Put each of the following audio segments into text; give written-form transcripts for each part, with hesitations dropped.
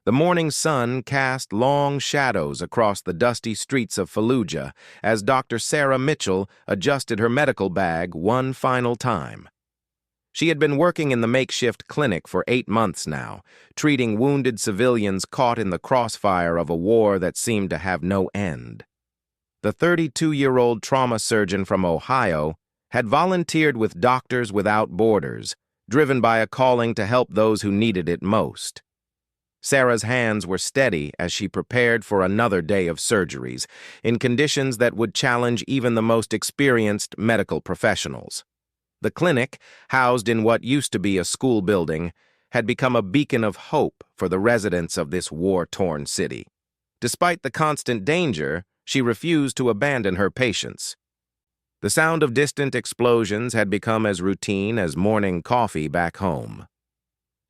The morning sun cast long shadows across the dusty streets of Fallujah as Dr. Sarah Mitchell adjusted her medical bag one final time. She had been working in the makeshift clinic for 8 months now, treating wounded civilians caught in the crossfire of a war that seemed to have no end. The 32-year-old trauma surgeon from Ohio had volunteered with Doctors Without Borders, driven by a calling to help those who needed it most. Sarah's hands were steady as she prepared for another day of surgeries, in conditions that would challenge even the most experienced medical professionals. The clinic, housed in what used to be a school building, had become a beacon of hope for the residents of this war-torn city. Despite the constant danger, she refused to abandon her patients. The sound of distant explosions had become as routine as morning coffee back home.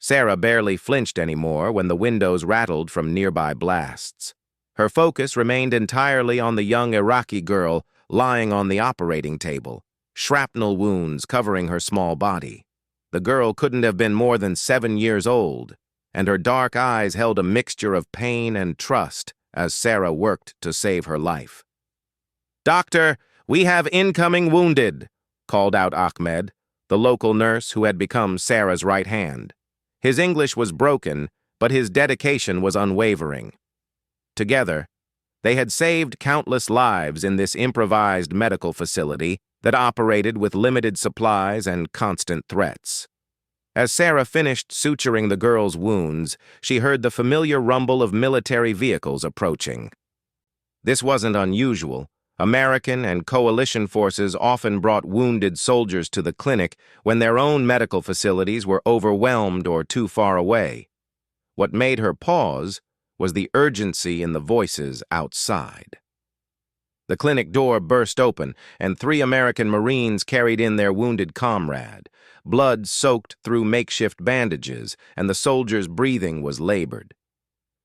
Sarah barely flinched anymore when the windows rattled from nearby blasts. Her focus remained entirely on the young Iraqi girl lying on the operating table, shrapnel wounds covering her small body. The girl couldn't have been more than 7 years old, and her dark eyes held a mixture of pain and trust as Sarah worked to save her life. "Doctor, we have incoming wounded," called out Ahmed, the local nurse who had become Sarah's right hand. His English was broken, but his dedication was unwavering. Together, they had saved countless lives in this improvised medical facility that operated with limited supplies and constant threats. As Sarah finished suturing the girl's wounds, she heard the familiar rumble of military vehicles approaching. This wasn't unusual. American and coalition forces often brought wounded soldiers to the clinic when their own medical facilities were overwhelmed or too far away. What made her pause was the urgency in the voices outside. The clinic door burst open, and 3 American Marines carried in their wounded comrade. Blood soaked through makeshift bandages, and the soldier's breathing was labored.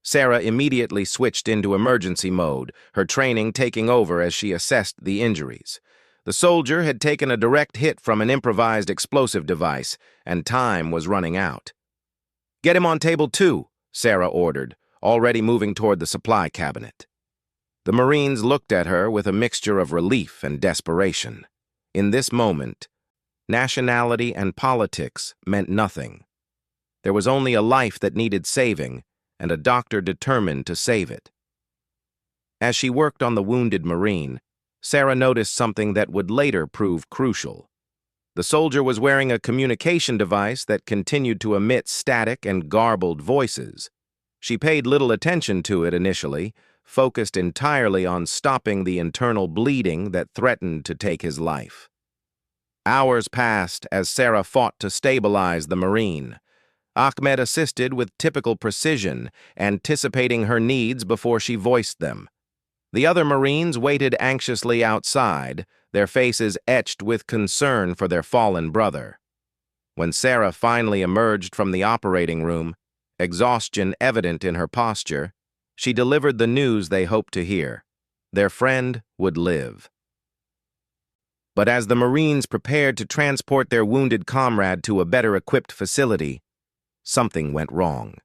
Sarah immediately switched into emergency mode, her training taking over as she assessed the injuries. The soldier had taken a direct hit from an improvised explosive device, and time was running out. "Get him on table 2, Sarah ordered, already moving toward the supply cabinet. The Marines looked at her with a mixture of relief and desperation. In this moment, nationality and politics meant nothing. There was only a life that needed saving, and a doctor determined to save it. As she worked on the wounded Marine, Sarah noticed something that would later prove crucial. The soldier was wearing a communication device that continued to emit static and garbled voices. She paid little attention to it initially, focused entirely on stopping the internal bleeding that threatened to take his life. Hours passed as Sarah fought to stabilize the Marine. Ahmed assisted with typical precision, anticipating her needs before she voiced them. The other Marines waited anxiously outside, their faces etched with concern for their fallen brother. When Sarah finally emerged from the operating room, exhaustion evident in her posture, she delivered the news they hoped to hear. Their friend would live. But as the Marines prepared to transport their wounded comrade to a better-equipped facility, something went wrong.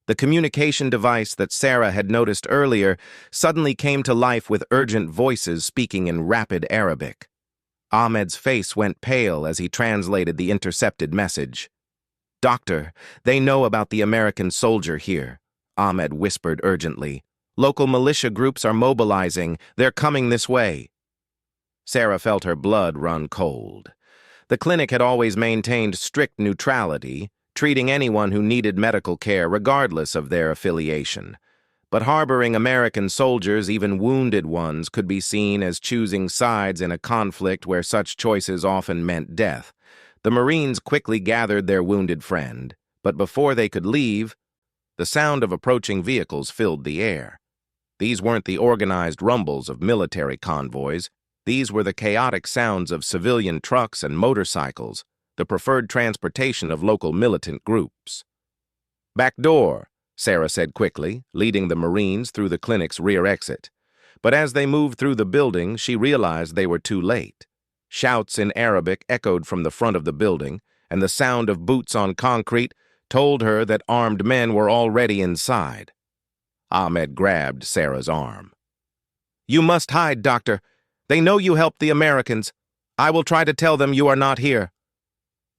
The communication device that Sarah had noticed earlier suddenly came to life with urgent voices speaking in rapid Arabic. Ahmed's face went pale as he translated the intercepted message. "Doctor, they know about the American soldier here," Ahmed whispered urgently. "Local militia groups are mobilizing. They're coming this way." Sarah felt her blood run cold. The clinic had always maintained strict neutrality, treating anyone who needed medical care regardless of their affiliation. But harboring American soldiers, even wounded ones, could be seen as choosing sides in a conflict where such choices often meant death. The Marines quickly gathered their wounded friend, but before they could leave, the sound of approaching vehicles filled the air. These weren't the organized rumbles of military convoys. These were the chaotic sounds of civilian trucks and motorcycles, the preferred transportation of local militant groups. "Back door," Sarah said quickly, leading the Marines through the clinic's rear exit. But as they moved through the building, she realized they were too late. Shouts in Arabic echoed from the front of the building, and the sound of boots on concrete told her that armed men were already inside. Ahmed grabbed Sarah's arm. "You must hide, Doctor. They know you helped the Americans. I will try to tell them you are not here."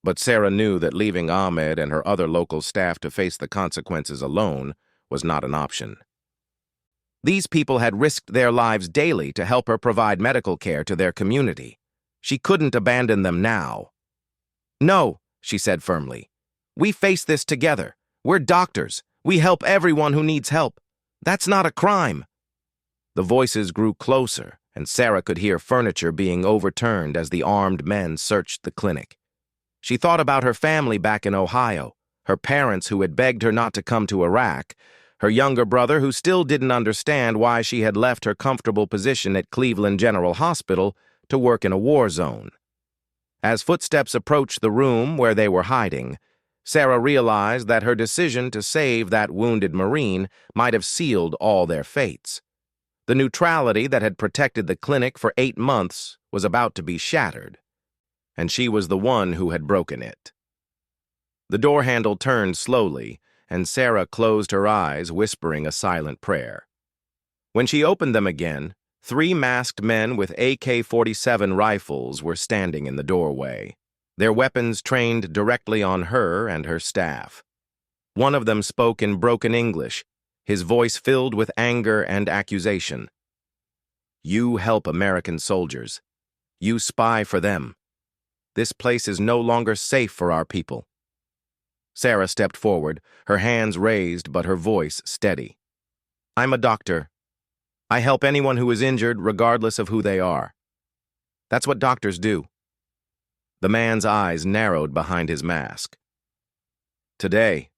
But Sarah knew that leaving Ahmed and her other local staff to face the consequences alone was not an option. These people had risked their lives daily to help her provide medical care to their community. She couldn't abandon them now. "No," she said firmly. "We face this together. We're doctors. We help everyone who needs help. That's not a crime." The voices grew closer, and Sarah could hear furniture being overturned as the armed men searched the clinic. She thought about her family back in Ohio, her parents who had begged her not to come to Iraq, her younger brother who still didn't understand why she had left her comfortable position at Cleveland General Hospital to work in a war zone. As footsteps approached the room where they were hiding, Sarah realized that her decision to save that wounded Marine might have sealed all their fates. The neutrality that had protected the clinic for 8 months was about to be shattered, and she was the one who had broken it. The door handle turned slowly, and Sarah closed her eyes, whispering a silent prayer. When she opened them again, 3 masked men with AK-47 rifles were standing in the doorway, their weapons trained directly on her and her staff. One of them spoke in broken English, his voice filled with anger and accusation. "You help American soldiers. You spy for them. This place is no longer safe for our people." Sarah stepped forward, her hands raised but her voice steady. "I'm a doctor. I help anyone who is injured regardless of who they are. That's what doctors do." The man's eyes narrowed behind his mask. "Today,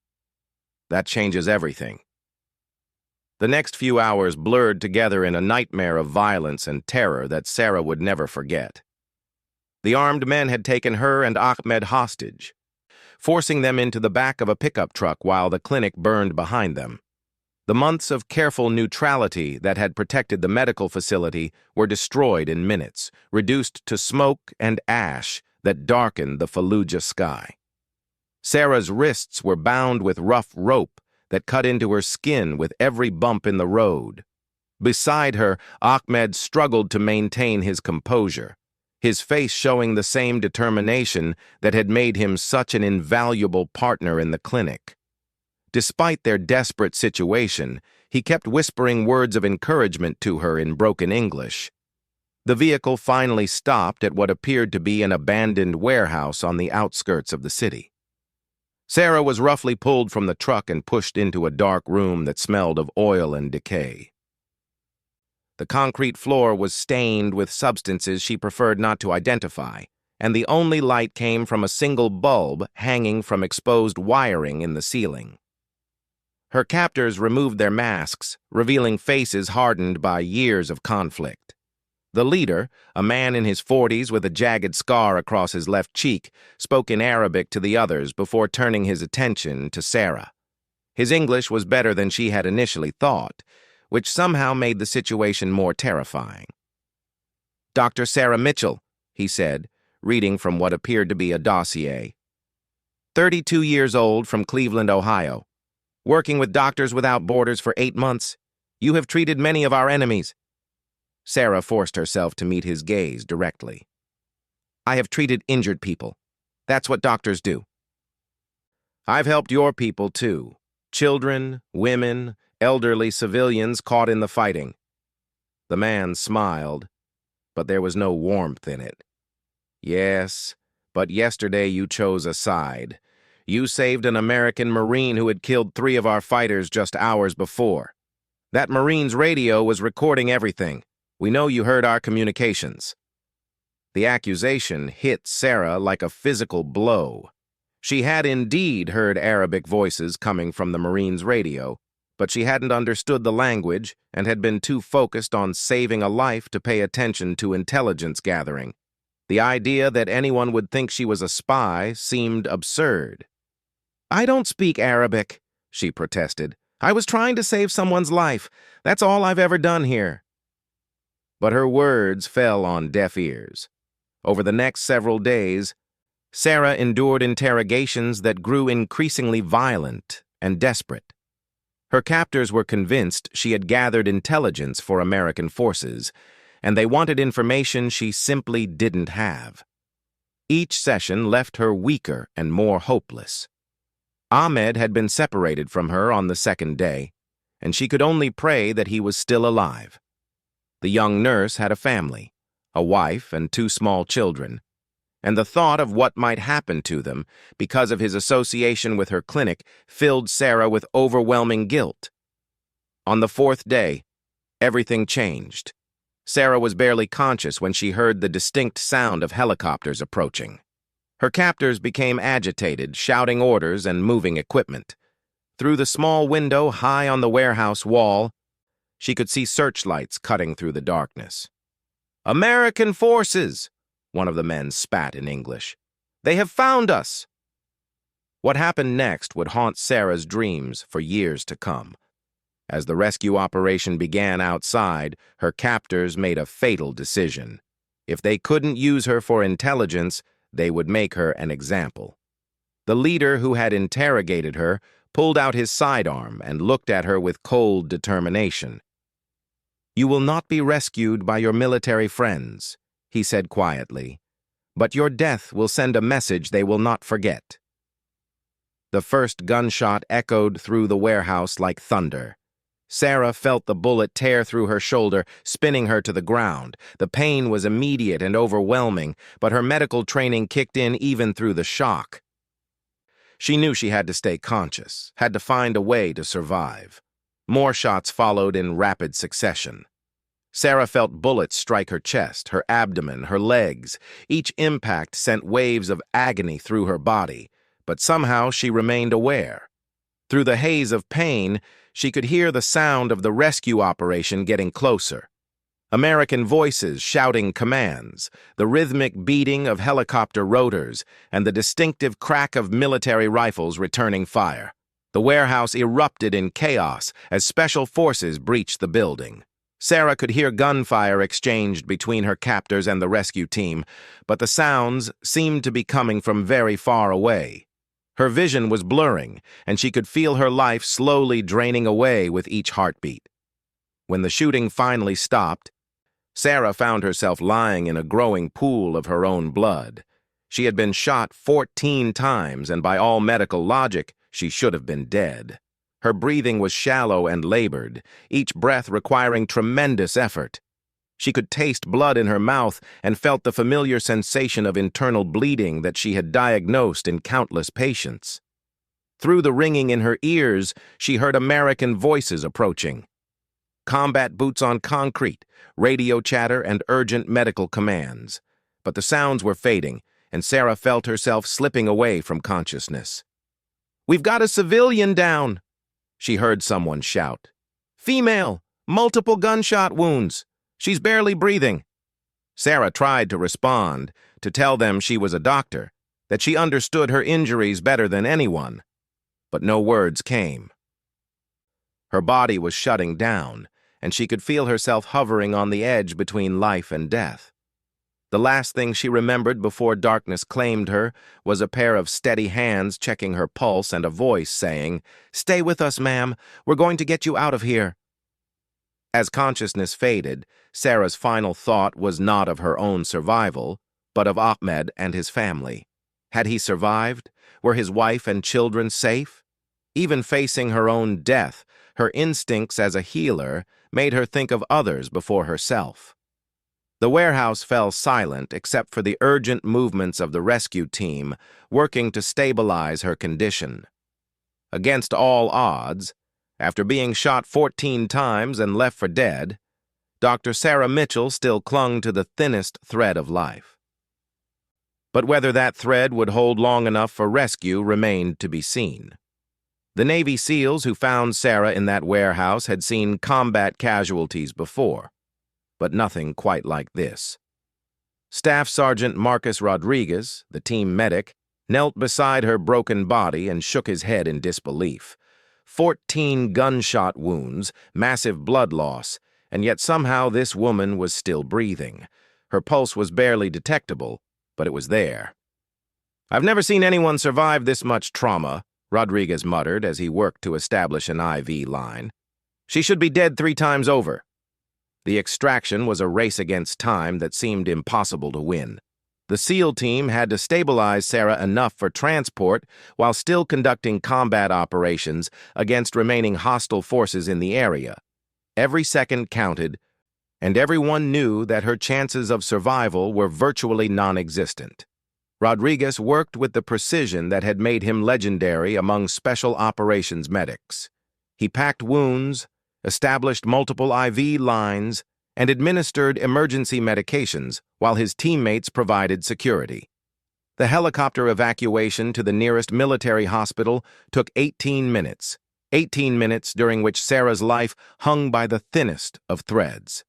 that changes everything." The next few hours blurred together in a nightmare of violence and terror that Sarah would never forget. The armed men had taken her and Ahmed hostage, forcing them into the back of a pickup truck while the clinic burned behind them. The months of careful neutrality that had protected the medical facility were destroyed in minutes, reduced to smoke and ash that darkened the Fallujah sky. Sarah's wrists were bound with rough rope that cut into her skin with every bump in the road. Beside her, Ahmed struggled to maintain his composure, his face showing the same determination that had made him such an invaluable partner in the clinic. Despite their desperate situation, he kept whispering words of encouragement to her in broken English. The vehicle finally stopped at what appeared to be an abandoned warehouse on the outskirts of the city. Sarah was roughly pulled from the truck and pushed into a dark room that smelled of oil and decay. The concrete floor was stained with substances she preferred not to identify, and the only light came from a single bulb hanging from exposed wiring in the ceiling. Her captors removed their masks, revealing faces hardened by years of conflict. The leader, a man in his 40s with a jagged scar across his left cheek, spoke in Arabic to the others before turning his attention to Sarah. His English was better than she had initially thought, which somehow made the situation more terrifying. "Dr. Sarah Mitchell," he said, reading from what appeared to be a dossier. 32 years old, from Cleveland, Ohio. Working with Doctors Without Borders for 8 months. You have treated many of our enemies." Sarah forced herself to meet his gaze directly. "I have treated injured people. That's what doctors do." "I've helped your people, too. Children, women, elderly civilians caught in the fighting." The man smiled, but there was no warmth in it. "Yes, but yesterday you chose a side. You saved an American Marine who had killed 3 of our fighters just hours before. That Marine's radio was recording everything. We know you heard our communications." The accusation hit Sarah like a physical blow. She had indeed heard Arabic voices coming from the Marine's radio, but she hadn't understood the language and had been too focused on saving a life to pay attention to intelligence gathering. The idea that anyone would think she was a spy seemed absurd. "I don't speak Arabic," she protested. "I was trying to save someone's life. That's all I've ever done here." But her words fell on deaf ears. Over the next several days, Sarah endured interrogations that grew increasingly violent and desperate. Her captors were convinced she had gathered intelligence for American forces, and they wanted information she simply didn't have. Each session left her weaker and more hopeless. Ahmed had been separated from her on the second day, and she could only pray that he was still alive. The young nurse had a family, a wife and 2 small children, and the thought of what might happen to them because of his association with her clinic filled Sarah with overwhelming guilt. On the 4th day, everything changed. Sarah was barely conscious when she heard the distinct sound of helicopters approaching. Her captors became agitated, shouting orders and moving equipment. Through the small window high on the warehouse wall, she could see searchlights cutting through the darkness. "American forces!" one of the men spat in English. "They have found us!" What happened next would haunt Sarah's dreams for years to come. As the rescue operation began outside, her captors made a fatal decision. If they couldn't use her for intelligence, they would make her an example. The leader who had interrogated her pulled out his sidearm and looked at her with cold determination. "You will not be rescued by your military friends," he said quietly, "but your death will send a message they will not forget." The first gunshot echoed through the warehouse like thunder. Sarah felt the bullet tear through her shoulder, spinning her to the ground. The pain was immediate and overwhelming, but her medical training kicked in even through the shock. She knew she had to stay conscious, had to find a way to survive. More shots followed in rapid succession. Sarah felt bullets strike her chest, her abdomen, her legs. Each impact sent waves of agony through her body, but somehow she remained aware. Through the haze of pain, she could hear the sound of the rescue operation getting closer. American voices shouting commands, the rhythmic beating of helicopter rotors, and the distinctive crack of military rifles returning fire. The warehouse erupted in chaos as special forces breached the building. Sarah could hear gunfire exchanged between her captors and the rescue team, but the sounds seemed to be coming from very far away. Her vision was blurring, and she could feel her life slowly draining away with each heartbeat. When the shooting finally stopped, Sarah found herself lying in a growing pool of her own blood. She had been shot 14 times, and by all medical logic, she should have been dead. Her breathing was shallow and labored, each breath requiring tremendous effort. She could taste blood in her mouth and felt the familiar sensation of internal bleeding that she had diagnosed in countless patients. Through the ringing in her ears, she heard American voices approaching. Combat boots on concrete, radio chatter, and urgent medical commands. But the sounds were fading, and Sarah felt herself slipping away from consciousness. "We've got a civilian down," she heard someone shout. "Female, multiple gunshot wounds. She's barely breathing." Sarah tried to respond, to tell them she was a doctor, that she understood her injuries better than anyone. But no words came. Her body was shutting down, and she could feel herself hovering on the edge between life and death. The last thing she remembered before darkness claimed her was a pair of steady hands checking her pulse and a voice saying, "Stay with us, ma'am. We're going to get you out of here." As consciousness faded, Sarah's final thought was not of her own survival, but of Ahmed and his family. Had he survived? Were his wife and children safe? Even facing her own death, her instincts as a healer made her think of others before herself. The warehouse fell silent except for the urgent movements of the rescue team working to stabilize her condition. Against all odds, after being shot 14 times and left for dead, Dr. Sarah Mitchell still clung to the thinnest thread of life. But whether that thread would hold long enough for rescue remained to be seen. The Navy SEALs who found Sarah in that warehouse had seen combat casualties before, but nothing quite like this. Staff Sergeant Marcus Rodriguez, the team medic, knelt beside her broken body and shook his head in disbelief. 14 gunshot wounds, massive blood loss, and yet somehow this woman was still breathing. Her pulse was barely detectable, but it was there. "I've never seen anyone survive this much trauma," Rodriguez muttered as he worked to establish an IV line. "She should be dead 3 times over." The extraction was a race against time that seemed impossible to win. The SEAL team had to stabilize Sarah enough for transport while still conducting combat operations against remaining hostile forces in the area. Every second counted, and everyone knew that her chances of survival were virtually non-existent. Rodriguez worked with the precision that had made him legendary among special operations medics. He packed wounds, established multiple IV lines, and administered emergency medications while his teammates provided security. The helicopter evacuation to the nearest military hospital took 18 minutes. 18 minutes during which Sarah's life hung by the thinnest of threads.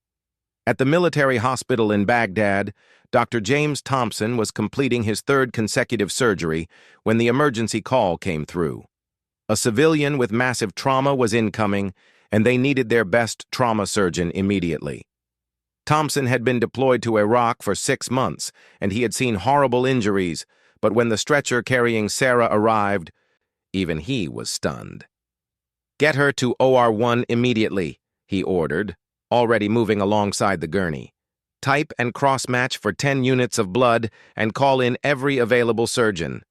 At the military hospital in Baghdad, Dr. James Thompson was completing his 3rd consecutive surgery when the emergency call came through. A civilian with massive trauma was incoming, and they needed their best trauma surgeon immediately. Thompson had been deployed to Iraq for 6 months, and he had seen horrible injuries, but when the stretcher carrying Sarah arrived, even he was stunned. "Get her to OR1 immediately," he ordered, already moving alongside the gurney. "Type and cross-match for 10 units of blood and call in every available surgeon.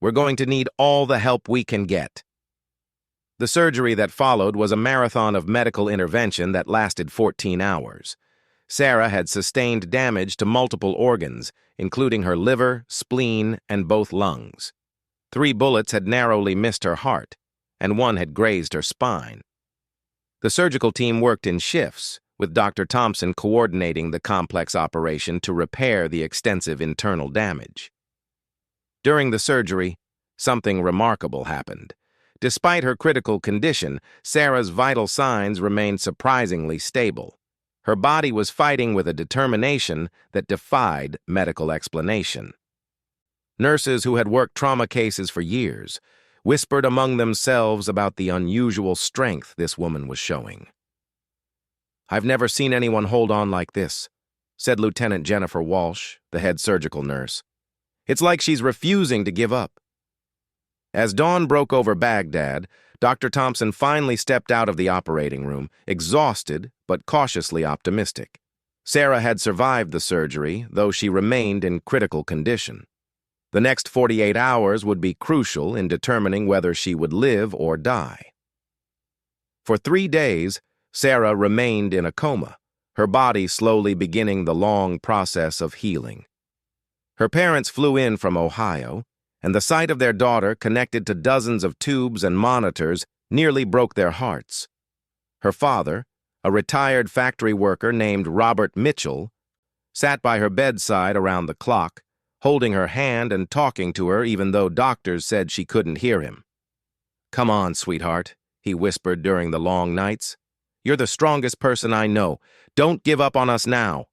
We're going to need all the help we can get." The surgery that followed was a marathon of medical intervention that lasted 14 hours. Sarah had sustained damage to multiple organs, including her liver, spleen, and both lungs. 3 bullets had narrowly missed her heart, and 1 had grazed her spine. The surgical team worked in shifts, with Dr. Thompson coordinating the complex operation to repair the extensive internal damage. During the surgery, something remarkable happened. Despite her critical condition, Sarah's vital signs remained surprisingly stable. Her body was fighting with a determination that defied medical explanation. Nurses who had worked trauma cases for years whispered among themselves about the unusual strength this woman was showing. "I've never seen anyone hold on like this," said Lieutenant Jennifer Walsh, the head surgical nurse. "It's like she's refusing to give up." As dawn broke over Baghdad, Dr. Thompson finally stepped out of the operating room, exhausted but cautiously optimistic. Sarah had survived the surgery, though she remained in critical condition. The next 48 hours would be crucial in determining whether she would live or die. For 3 days, Sarah remained in a coma, her body slowly beginning the long process of healing. Her parents flew in from Ohio, and the sight of their daughter connected to dozens of tubes and monitors nearly broke their hearts. Her father, a retired factory worker named Robert Mitchell, sat by her bedside around the clock, holding her hand and talking to her even though doctors said she couldn't hear him. "Come on, sweetheart," he whispered during the long nights. "You're the strongest person I know. Don't give up on us now."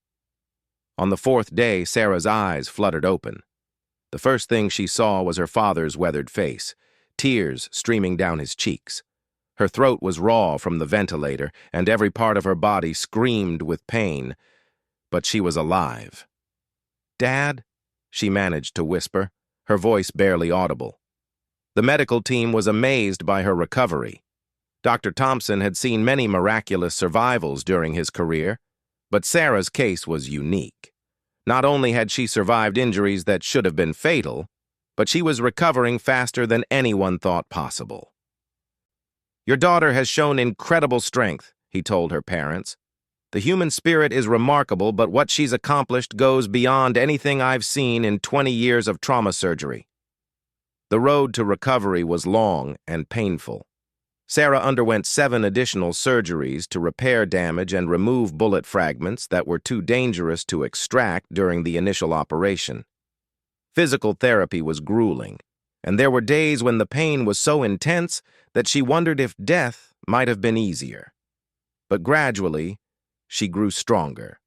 On the 4th day, Sarah's eyes fluttered open. The first thing she saw was her father's weathered face, tears streaming down his cheeks. Her throat was raw from the ventilator, and every part of her body screamed with pain, but she was alive. "Dad?" she managed to whisper, her voice barely audible. The medical team was amazed by her recovery. Dr. Thompson had seen many miraculous survivals during his career, but Sarah's case was unique. Not only had she survived injuries that should have been fatal, but she was recovering faster than anyone thought possible. "Your daughter has shown incredible strength," he told her parents. "The human spirit is remarkable, but what she's accomplished goes beyond anything I've seen in 20 years of trauma surgery." The road to recovery was long and painful. Sarah underwent 7 additional surgeries to repair damage and remove bullet fragments that were too dangerous to extract during the initial operation. Physical therapy was grueling, and there were days when the pain was so intense that she wondered if death might have been easier. But gradually, she grew stronger.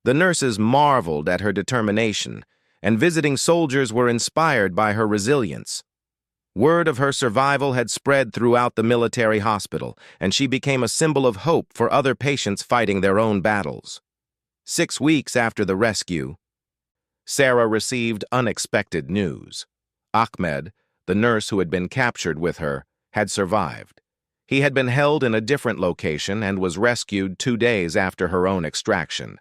The nurses marveled at her determination, and visiting soldiers were inspired by her resilience. Word of her survival had spread throughout the military hospital, and she became a symbol of hope for other patients fighting their own battles. 6 weeks after the rescue, Sarah received unexpected news. Ahmed, the nurse who had been captured with her, had survived. He had been held in a different location and was rescued 2 days after her own extraction.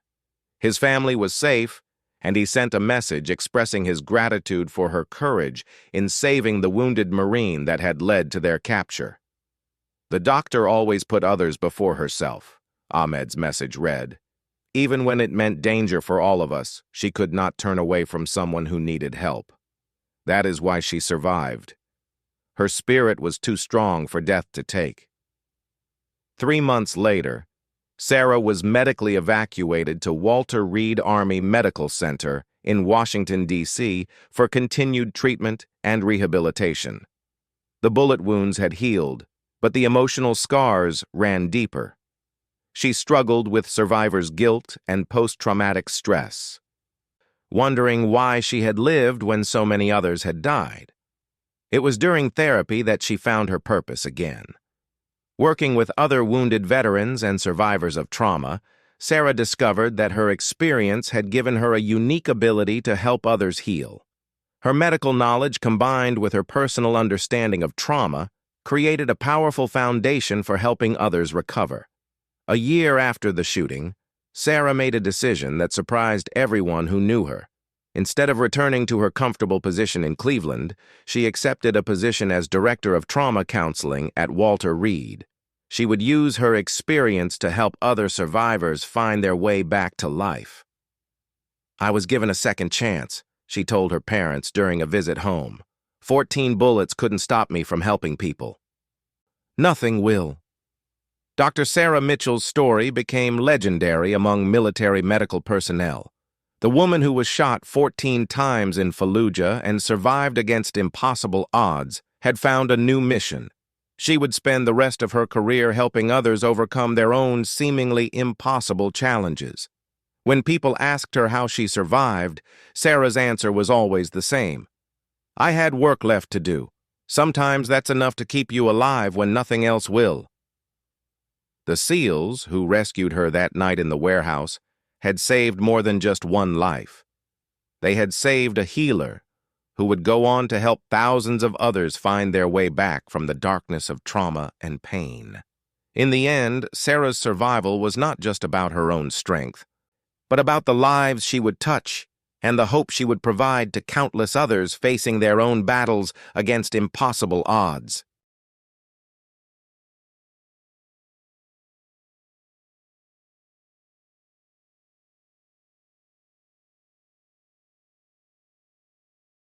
His family was safe, and he sent a message expressing his gratitude for her courage in saving the wounded Marine that had led to their capture. "The doctor always put others before herself," Ahmed's message read. "Even when it meant danger for all of us, she could not turn away from someone who needed help. That is why she survived. Her spirit was too strong for death to take." 3 months later, Sarah was medically evacuated to Walter Reed Army Medical Center in Washington, D.C. for continued treatment and rehabilitation. The bullet wounds had healed, but the emotional scars ran deeper. She struggled with survivor's guilt and post-traumatic stress, wondering why she had lived when so many others had died. It was during therapy that she found her purpose again. Working with other wounded veterans and survivors of trauma, Sarah discovered that her experience had given her a unique ability to help others heal. Her medical knowledge combined with her personal understanding of trauma created a powerful foundation for helping others recover. A year after the shooting, Sarah made a decision that surprised everyone who knew her. Instead of returning to her comfortable position in Cleveland, she accepted a position as Director of Trauma Counseling at Walter Reed. She would use her experience to help other survivors find their way back to life. "I was given a second chance," she told her parents during a visit home. 14 bullets couldn't stop me from helping people. Nothing will. Dr. Sarah Mitchell's story became legendary among military medical personnel. The woman who was shot 14 times in Fallujah and survived against impossible odds had found a new mission. She would spend the rest of her career helping others overcome their own seemingly impossible challenges. When people asked her how she survived, Sarah's answer was always the same. "I had work left to do. Sometimes that's enough to keep you alive when nothing else will." The SEALs, who rescued her that night in the warehouse, had saved more than just one life. They had saved a healer who would go on to help thousands of others find their way back from the darkness of trauma and pain. In the end, Sarah's survival was not just about her own strength, but about the lives she would touch and the hope she would provide to countless others facing their own battles against impossible odds.